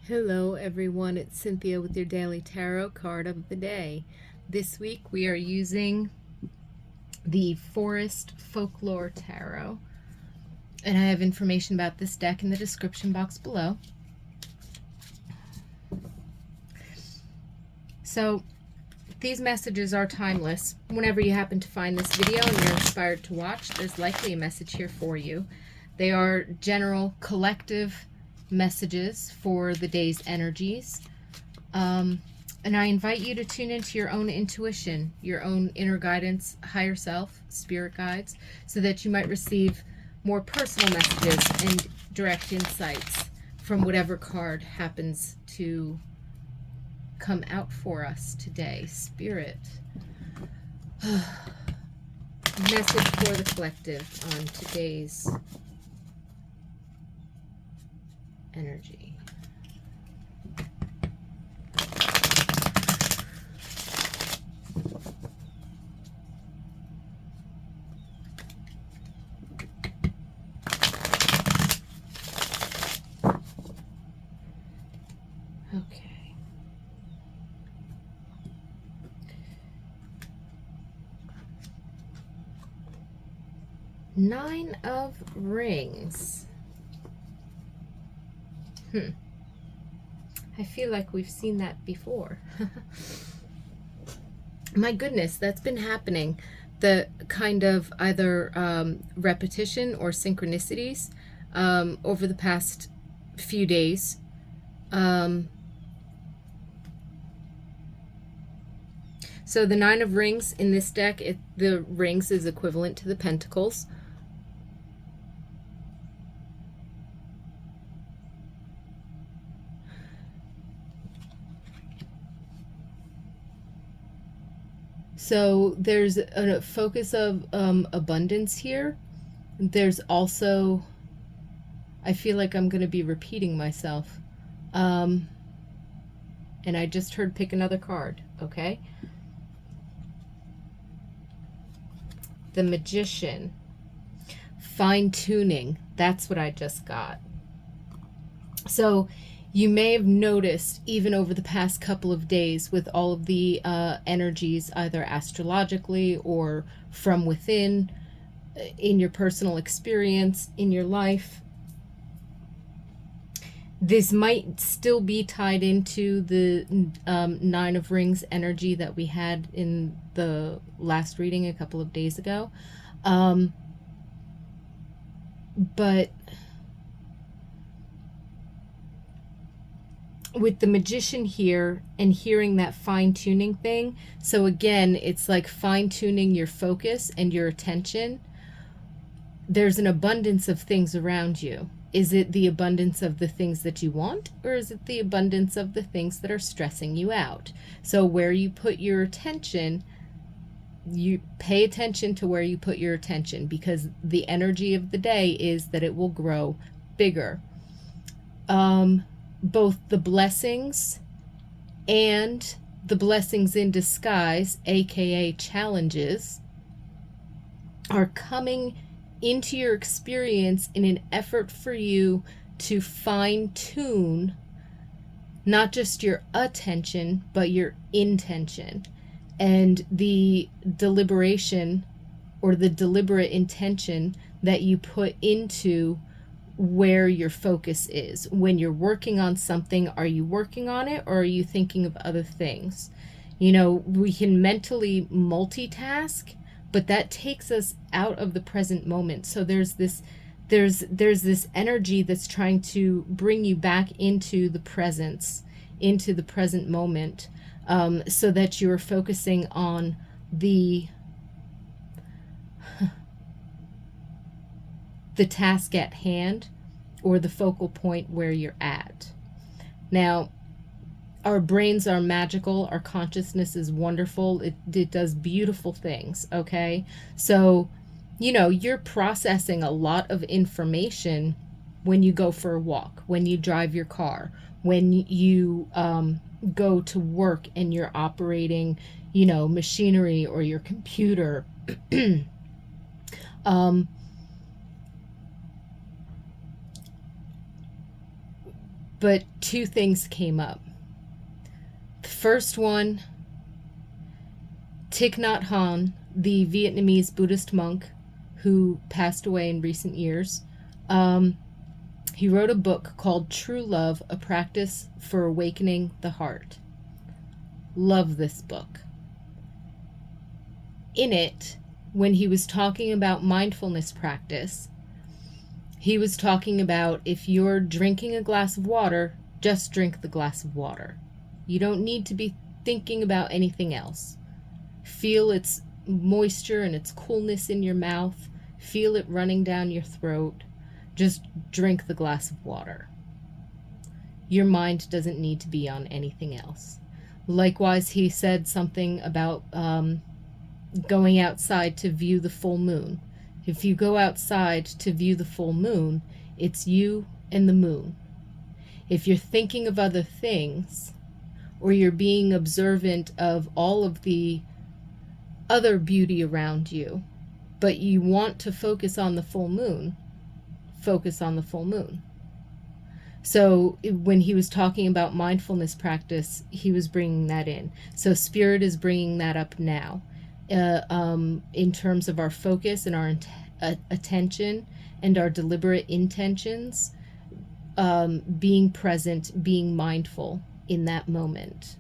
Hello everyone, it's Cynthia with your daily tarot card of the day. This week we are using the Forest Folklore Tarot, and I have information about this deck in the description box below. So these messages are timeless. Whenever you happen to find this video and you're inspired to watch, there's likely a message here for you. They are general collective messages for the day's energies. And I invite you to tune into your own intuition, your own inner guidance, higher self, spirit guides, so that you might receive more personal messages and direct insights from whatever card happens to come out for us today. Spirit. Message for the collective on today's energy. Okay. Nine of Rings. I feel like we've seen that before. My goodness, that's been happening. The kind of either repetition or synchronicities over the past few days. So the Nine of Rings in this deck, the rings is equivalent to the pentacles. So there's a focus of abundance here. There's also, I feel like I'm going to be repeating myself. And I just heard pick another card, okay? The Magician. Fine-tuning. That's what I just got. So you may have noticed, even over the past couple of days, with all of the energies, either astrologically or from within, in your personal experience, in your life, this might still be tied into the Nine of Rings energy that we had in the last reading a couple of days ago. But with the Magician here and hearing that fine-tuning thing, so again, it's like fine-tuning your focus and your attention. There's an abundance of things around you. Is it the abundance of the things that you want, or is it the abundance of the things that are stressing you out? So where you put your attention, you pay attention to where you put your attention, because the energy of the day is that it will grow bigger. Both the blessings and the blessings in disguise, aka challenges, are coming into your experience in an effort for you to fine-tune not just your attention, but your intention. And the deliberation or the deliberate intention that you put into where your focus is. When you're working on something, are you working on it, or are you thinking of other things? You know, we can mentally multitask, but that takes us out of the present moment. So there's this energy that's trying to bring you back into the presence, into the present moment, so that you're focusing on the task at hand, or the focal point where you're at. Now, our brains are magical. Our consciousness is wonderful. It does beautiful things, okay? So, you know, you're processing a lot of information when you go for a walk, when you drive your car, when you go to work and you're operating, you know, machinery or your computer. But two things came up. The first one, Thich Nhat Hanh, the Vietnamese Buddhist monk who passed away in recent years, he wrote a book called True Love, A Practice for Awakening the Heart. Love this book. In it, when he was talking about mindfulness practice, he was talking about if you're drinking a glass of water, just drink the glass of water. You don't need to be thinking about anything else. Feel its moisture and its coolness in your mouth. Feel it running down your throat. Just drink the glass of water. Your mind doesn't need to be on anything else. Likewise, he said something about going outside to view the full moon. If you go outside to view the full moon, it's you and the moon. If you're thinking of other things, or you're being observant of all of the other beauty around you, but you want to focus on the full moon, focus on the full moon. So when he was talking about mindfulness practice, he was bringing that in. So Spirit is bringing that up now. In terms of our focus and our attention and our deliberate intentions, being present, being mindful in that moment,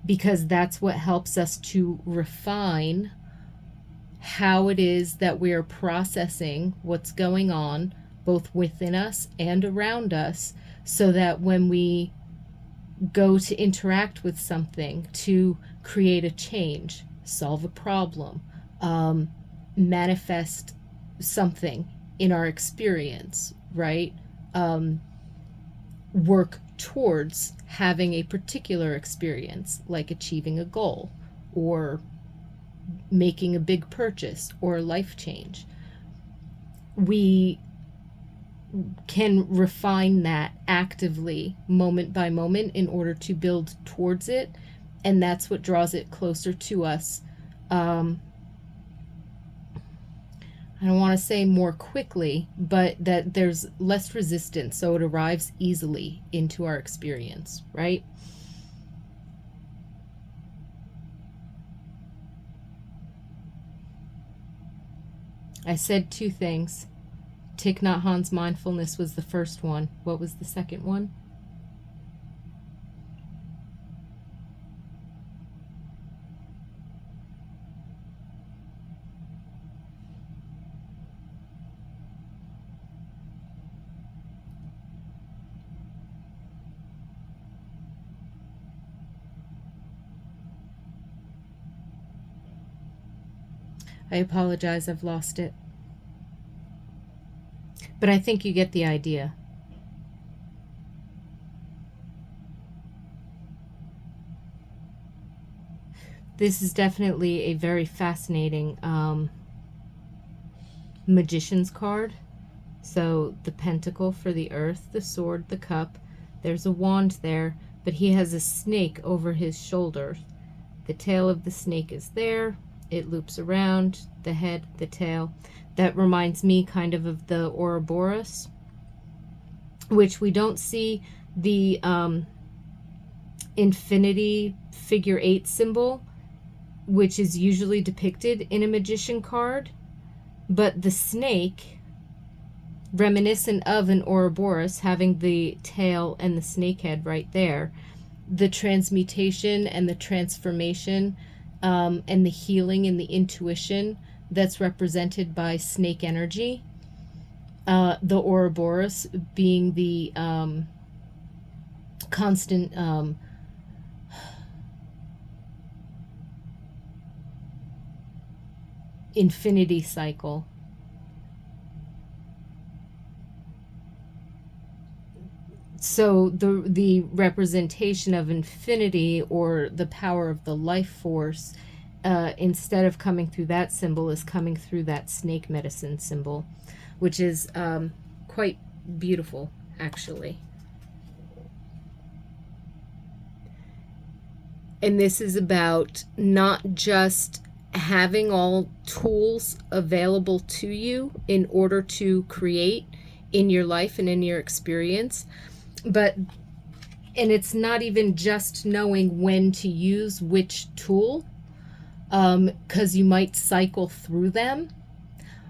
because that's what helps us to refine how it is that we're processing what's going on both within us and around us, so that when we go to interact with something, to create a change, solve a problem, manifest something in our experience, right? Work towards having a particular experience, like achieving a goal or making a big purchase or life change. We can refine that actively, moment by moment, in order to build towards it, and that's what draws it closer to us. I don't want to say more quickly, but that there's less resistance, so it arrives easily into our experience, right? I said two things. Thich Nhat Hanh's mindfulness was the first one. What was the second one? I apologize, I've lost it. But I think you get the idea. This is definitely a very fascinating magician's card. So the pentacle for the earth, the sword, the cup. There's a wand there, but he has a snake over his shoulder. The tail of the snake is there. It loops around, the head, the tail. That reminds me kind of the Ouroboros, which we don't see the infinity figure 8 symbol, which is usually depicted in a magician card, but the snake, reminiscent of an Ouroboros, having the tail and the snake head right there, the transmutation and the transformation, and the healing and the intuition that's represented by snake energy. The Ouroboros being the constant infinity cycle. So the representation of infinity, or the power of the life force, instead of coming through that symbol, is coming through that snake medicine symbol, which is quite beautiful, actually. And this is about not just having all tools available to you in order to create in your life and in your experience, But, and it's not even just knowing when to use which tool, because you might cycle through them,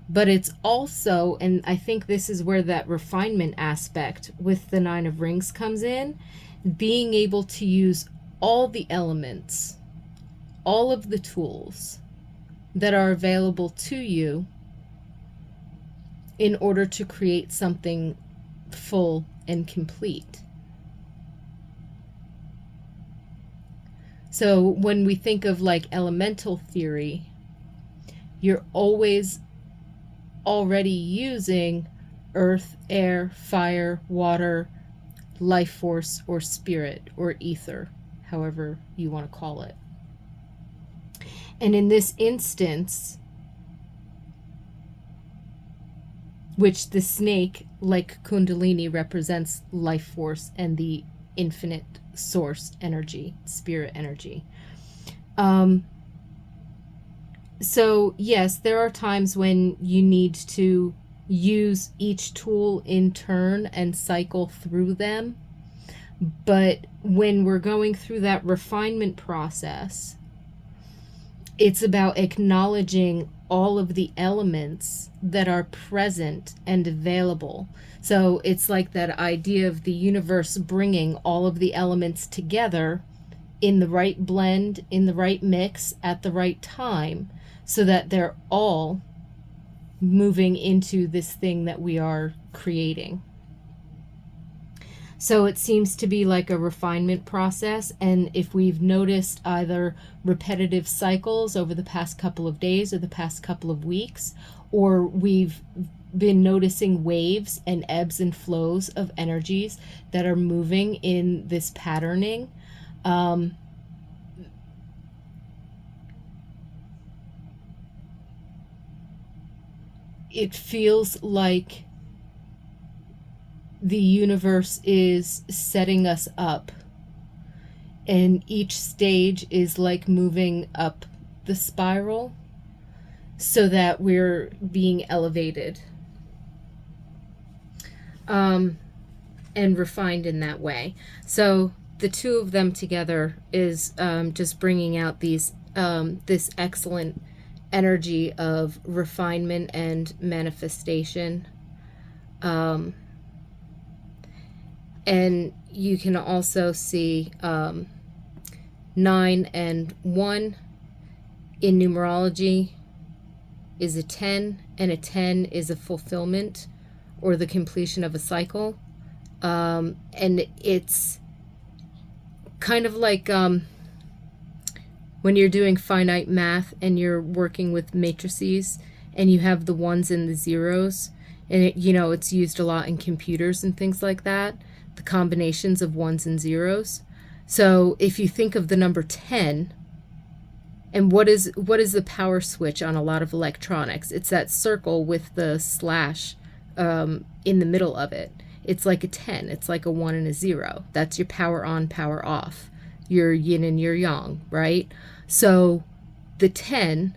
but it's also, and I think this is where that refinement aspect with the Nine of Rings comes in, being able to use all the elements, all of the tools that are available to you in order to create something full and complete. So when we think of like elemental theory, you're always already using earth, air, fire, water, life force, or spirit, or ether, however you want to call it. And in this instance, which the snake, like Kundalini, represents life force and the infinite source energy, spirit energy. So yes, there are times when you need to use each tool in turn and cycle through them. But when we're going through that refinement process, it's about acknowledging all of the elements that are present and available. So it's like that idea of the universe bringing all of the elements together in the right blend, in the right mix, at the right time, so that they're all moving into this thing that we are creating. So it seems to be like a refinement process, and if we've noticed either repetitive cycles over the past couple of days or the past couple of weeks, or we've been noticing waves and ebbs and flows of energies that are moving in this patterning, it feels like the universe is setting us up, and each stage is like moving up the spiral so that we're being elevated and refined in that way. So the two of them together is just bringing out these this excellent energy of refinement and manifestation. And you can also see 9 and 1 in numerology is a 10, and a 10 is a fulfillment or the completion of a cycle. And it's kind of like when you're doing finite math and you're working with matrices and you have the ones and the zeros, and it's used a lot in computers and things like that, the combinations of ones and zeros. So if you think of the number 10, and what is the power switch on a lot of electronics? It's that circle with the slash in the middle of it. It's like a 10. It's like a 1 and a 0. That's your power on, power off. Your yin and your yang, right? So the 10,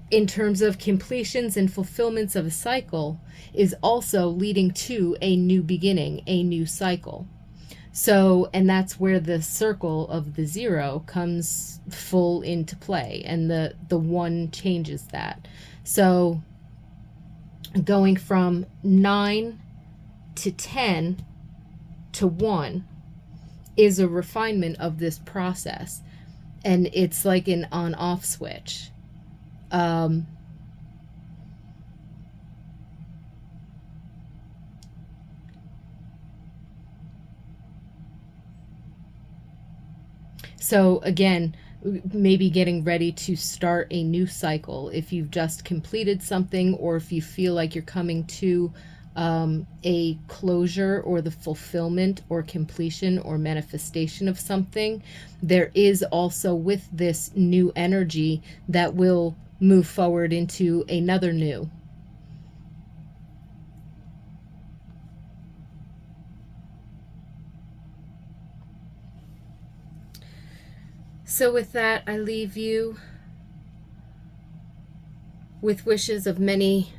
in terms of completions and fulfillments of a cycle, is also leading to a new beginning, a new cycle. So, and that's where the circle of the 0 comes full into play, and the 1 changes that. So going from 9 to 10 to 1 is a refinement of this process, and it's like an on-off switch. So again, maybe getting ready to start a new cycle if you've just completed something, or if you feel like you're coming to a closure or the fulfillment or completion or manifestation of something. There is also with this new energy that will move forward into another new. So with that, I leave you with wishes of many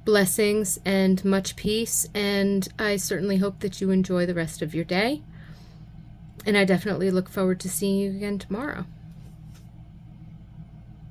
Blessings and much peace, and I certainly hope that you enjoy the rest of your day. And I definitely look forward to seeing you again tomorrow.